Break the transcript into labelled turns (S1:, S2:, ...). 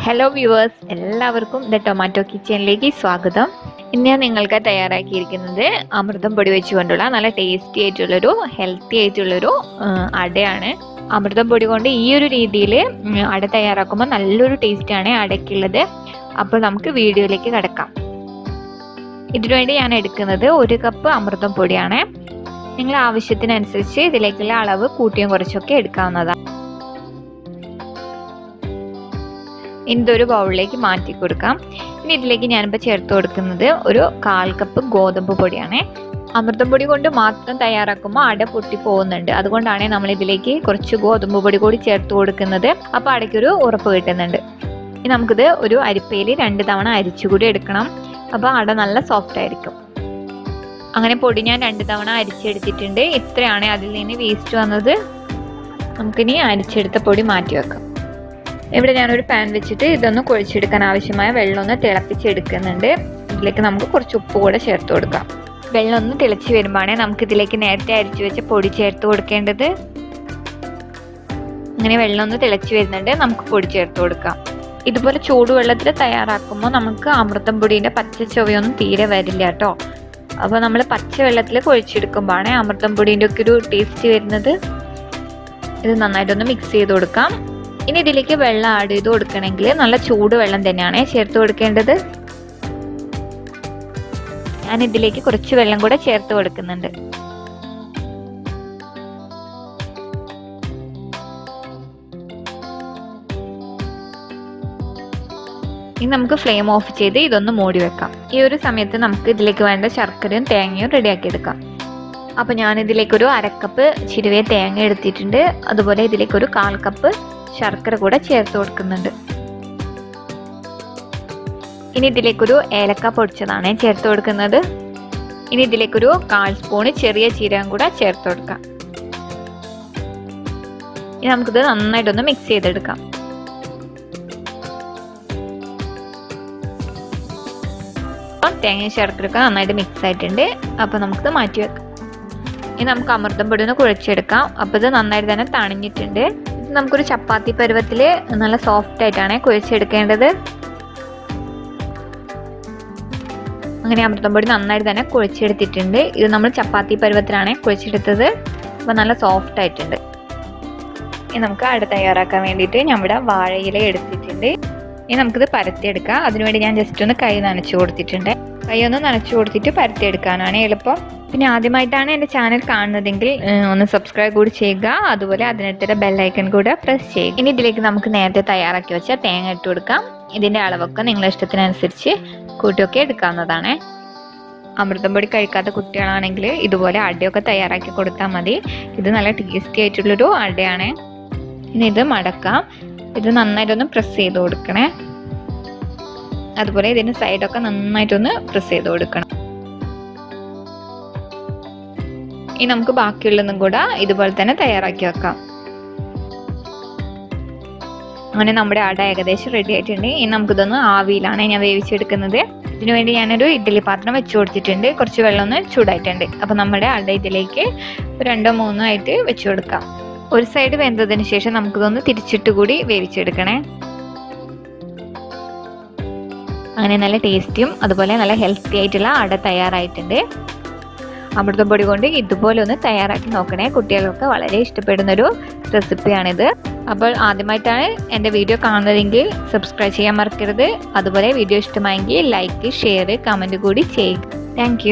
S1: Hello viewers, എല്ലാവർക്കും the tomato കിച്ചണിലേക്ക് സ്വാഗതം. ഇന്ന് ഞാൻ നിങ്ങൾക്ക് തയ്യാറാക്കിയിരിക്കുന്നത് അമൃതം പൊടി വെച്ചുകൊണ്ടുള്ള നല്ല ടേസ്റ്റി ആയിട്ടുള്ളൊരു ഹെൽത്തി ആയിട്ടുള്ളൊരു അടയാണ്. അമൃതം പൊടി കൊണ്ട് ഈ ഒരു രീതിയിൽ അട തയ്യാറാക്കുമ്പോൾ നല്ലൊരു ടേസ്റ്റാണ് അടയ്ക്കുള്ളത്. അപ്പോൾ നമുക്ക് വീഡിയോയിലേക്ക് കിടക്കാം. ഇതിനുവേണ്ടി ഞാൻ എടുക്കുന്നത് 1 കപ്പ് അമൃതം പൊടിയാണ്. നിങ്ങളുടെ ആവശ്യത്തിനനുസരിച്ച് ഇതിലേക്കുള്ള അളവ് കൂട്ടിയും കുറച്ചൊക്കെ എടുക്കാവുന്നതാണ്. ഇതൊരു ബൗളിലേക്ക് മാറ്റി കൊടുക്കാം. ഇനി ഇതിലേക്ക് ഞാനിപ്പോൾ ചേർത്ത് കൊടുക്കുന്നത് ഒരു 1/4 കപ്പ് ഗോതമ്പ് പൊടിയാണ്. അമൃതം പൊടി കൊണ്ട് മാത്രം തയ്യാറാക്കുമ്പോൾ അട പൊട്ടി പോകുന്നുണ്ട്. അതുകൊണ്ടാണ് നമ്മൾ ഇതിലേക്ക് കുറച്ച് ഗോതമ്പ് പൊടി കൂടി ചേർത്ത് കൊടുക്കുന്നത്. അപ്പോൾ അടയ്ക്കൊരു ഉറപ്പ് കിട്ടുന്നുണ്ട്. ഇനി നമുക്കിത് ഒരു അരിപ്പയിൽ 2 തവണ അരിച്ചുകൂടി എടുക്കണം. അപ്പോൾ അട നല്ല സോഫ്റ്റ് ആയിരിക്കും. അങ്ങനെ പൊടി ഞാൻ 2 തവണ അരിച്ചെടുത്തിട്ടുണ്ട്. ഇത്രയാണ് അതിൽ നിന്ന് വേസ്റ്റ് വന്നത്. നമുക്കിനി അരിച്ചെടുത്ത പൊടി മാറ്റി വെക്കാം. ഇവിടെ ഞാനൊരു പാൻ വെച്ചിട്ട് ഇതൊന്ന് കുഴച്ചെടുക്കാൻ ആവശ്യമായ വെള്ളം ഒന്ന് തിളപ്പിച്ചെടുക്കുന്നുണ്ട്. ഇതിലേക്ക് നമുക്ക് കുറച്ച് ഉപ്പ് കൂടെ ചേർത്ത് കൊടുക്കാം. വെള്ളം ഒന്ന് തിളച്ച് വരുമ്പോഴാണ് നമുക്ക് ഇതിലേക്ക് നേരത്തെ അരിച്ചു വെച്ച പൊടി ചേർത്ത് കൊടുക്കേണ്ടത്. അങ്ങനെ വെള്ളം ഒന്ന് തിളച്ച് വരുന്നുണ്ട്, നമുക്ക് പൊടി ചേർത്ത് കൊടുക്കാം. ഇതുപോലെ ചൂടുവെള്ളത്തിൽ തയ്യാറാക്കുമ്പോൾ നമുക്ക് അമൃതം പൊടിയുടെ പച്ച ചുവയൊന്നും തീരെ വരില്ല കേട്ടോ. അപ്പോൾ നമ്മൾ പച്ച വെള്ളത്തിൽ കുഴച്ചെടുക്കുമ്പോഴാണ് അമൃതം പൊടിൻ്റെ ഒക്കെ ഒരു ടേസ്റ്റ് വരുന്നത്. ഇത് നന്നായിട്ടൊന്ന് മിക്സ് ചെയ്ത് കൊടുക്കാം. ഇനി ഇതിലേക്ക് വെള്ളം ആഡ് ചെയ്ത് കൊടുക്കണമെങ്കിൽ നല്ല ചൂട് വെള്ളം തന്നെയാണ് ചേർത്ത് കൊടുക്കേണ്ടത്. ഞാൻ ഇതിലേക്ക് കുറച്ച് വെള്ളം കൂടെ ചേർത്ത് കൊടുക്കുന്നുണ്ട്. ഇനി നമുക്ക് ഫ്ലെയിം ഓഫ് ചെയ്ത് ഇതൊന്ന് മൂടി വെക്കാം. ഈ ഒരു സമയത്ത് നമുക്ക് ഇതിലേക്ക് വേണ്ട ശർക്കരയും തേങ്ങയും റെഡിയാക്കി എടുക്കാം. അപ്പോൾ ഞാനിതിലേക്കൊരു 1/2 കപ്പ് ചിരുവിയ തേങ്ങ എടുത്തിട്ടുണ്ട്. അതുപോലെ ഇതിലേക്കൊരു 1/4 കപ്പ് ശർക്കര കൂടെ ചേർത്ത് കൊടുക്കുന്നുണ്ട്. ഇനി ഇതിലേക്കൊരു ഏലക്ക പൊടിച്ചതാണ് ചേർത്ത് കൊടുക്കുന്നത്. ഇനി ഇതിലേക്കൊരു 1/4 സ്പൂൺ ചെറിയ ജീരകം കൂടെ ചേർത്ത് കൊടുക്കാം. ഇനി നമുക്കിത് നന്നായിട്ടൊന്ന് മിക്സ് ചെയ്തെടുക്കാം. തേങ്ങ ശർക്കരയൊക്കെ നന്നായിട്ട് മിക്സ് ആയിട്ടുണ്ട്. അപ്പോൾ നമുക്കിത് മാറ്റി വെക്കാം. ഇനി നമുക്ക് അമൃതം പൊടി ഒന്ന് കുഴച്ചെടുക്കാം. അപ്പോൾ ഇത് നന്നായിട്ട് തന്നെ തണിഞ്ഞിട്ടുണ്ട്. നമുക്കൊരു ചപ്പാത്തി പരുവത്തിൽ നല്ല സോഫ്റ്റ് ആയിട്ടാണ് കുഴച്ചെടുക്കേണ്ടത്. അങ്ങനെ അമൃതം പൊടി നന്നായിട്ട് തന്നെ കുഴച്ചെടുത്തിട്ടുണ്ട്. ഇത് നമ്മൾ ചപ്പാത്തി പരുവത്തിലാണ് കുഴച്ചെടുത്തത്. അപ്പോൾ നല്ല സോഫ്റ്റ് ആയിട്ടുണ്ട്. ഇനി നമുക്ക് അട തയ്യാറാക്കാൻ വേണ്ടിയിട്ട് ഞാൻ ഇവിടെ വാഴയില എടുത്തിട്ടുണ്ട്. ഇനി നമുക്കിത് പരത്തിയെടുക്കാം. അതിനുവേണ്ടി ഞാൻ ജസ്റ്റ് ഒന്ന് കൈ നനച്ചു കൊടുത്തിട്ടുണ്ട്. കൈ ഒന്ന് നനച്ചു കൊടുത്തിട്ട് പരത്തിയെടുക്കാനാണ് എളുപ്പം. പിന്നെ ആദ്യമായിട്ടാണ് എൻ്റെ ചാനൽ കാണുന്നതെങ്കിൽ ഒന്ന് സബ്സ്ക്രൈബ് കൂടി ചെയ്യുക. അതുപോലെ അതിനടുത്തുള്ള ബെല്ലൈക്കൺ കൂടെ പ്രസ് ചെയ്യുക. ഇനി ഇതിലേക്ക് നമുക്ക് നേരത്തെ തയ്യാറാക്കി വെച്ച തേങ്ങ ഇട്ട് കൊടുക്കാം. ഇതിൻ്റെ അളവൊക്കെ നിങ്ങളുടെ ഇഷ്ടത്തിനനുസരിച്ച് കൂട്ടിയൊക്കെ എടുക്കാവുന്നതാണ്. അമൃതം പൊടി കഴിക്കാത്ത കുട്ടികളാണെങ്കിൽ ഇതുപോലെ അടയൊക്കെ തയ്യാറാക്കി കൊടുത്താൽ മതി. ഇത് നല്ല ടേസ്റ്റി ആയിട്ടുള്ളൊരു അടയാണ്. ഇനി ഇത് മടക്കാം. ഇത് നന്നായിട്ടൊന്ന് പ്രസ് ചെയ്ത് കൊടുക്കണേ. അതുപോലെ ഇതിൻ്റെ സൈഡൊക്കെ നന്നായിട്ടൊന്ന് പ്രസ് ചെയ്ത് കൊടുക്കണം. ഇനി നമുക്ക് ബാക്കിയുള്ളതും കൂടെ ഇതുപോലെ തന്നെ തയ്യാറാക്കി വെക്കാം. അങ്ങനെ നമ്മുടെ അട ഏകദേശം റെഡി ആയിട്ടുണ്ട്. ഇനി നമുക്കിതൊന്ന് ആവിയിലാണ് ഞാൻ വേവിച്ചെടുക്കുന്നത്. ഇതിനുവേണ്ടി ഞാനൊരു ഇഡ്ഡലി പാത്രം വെച്ച് കൊടുത്തിട്ടുണ്ട്. കുറച്ച് വെള്ളം ഒന്ന് ചൂടായിട്ടുണ്ട്. അപ്പോൾ നമ്മുടെ അട ഇതിലേക്ക് 2-3 ആയിട്ട് വെച്ച് കൊടുക്കാം. ഒരു സൈഡ് വെന്തതിന് ശേഷം നമുക്കിതൊന്ന് തിരിച്ചിട്ട് കൂടി വേവിച്ചെടുക്കണേ. അങ്ങനെ നല്ല ടേസ്റ്റിയും അതുപോലെ നല്ല ഹെൽത്തി ആയിട്ടുള്ള അട തയ്യാറായിട്ടുണ്ട്. അമൃതം പൊടി കൊണ്ട് ഇതുപോലെ ഒന്ന് തയ്യാറാക്കി നോക്കണേ. കുട്ടികൾക്ക് വളരെ ഇഷ്ടപ്പെടുന്നൊരു റെസിപ്പിയാണിത്. അപ്പോൾ ആദ്യമായിട്ടാണ് എൻ്റെ വീഡിയോ കാണുന്നതെങ്കിൽ സബ്സ്ക്രൈബ് ചെയ്യാൻ മറക്കരുത്. അതുപോലെ വീഡിയോ ഇഷ്ടമായെങ്കിൽ ലൈക്ക്, ഷെയർ, കമൻറ്റ് കൂടി ചെയ്യുക. താങ്ക്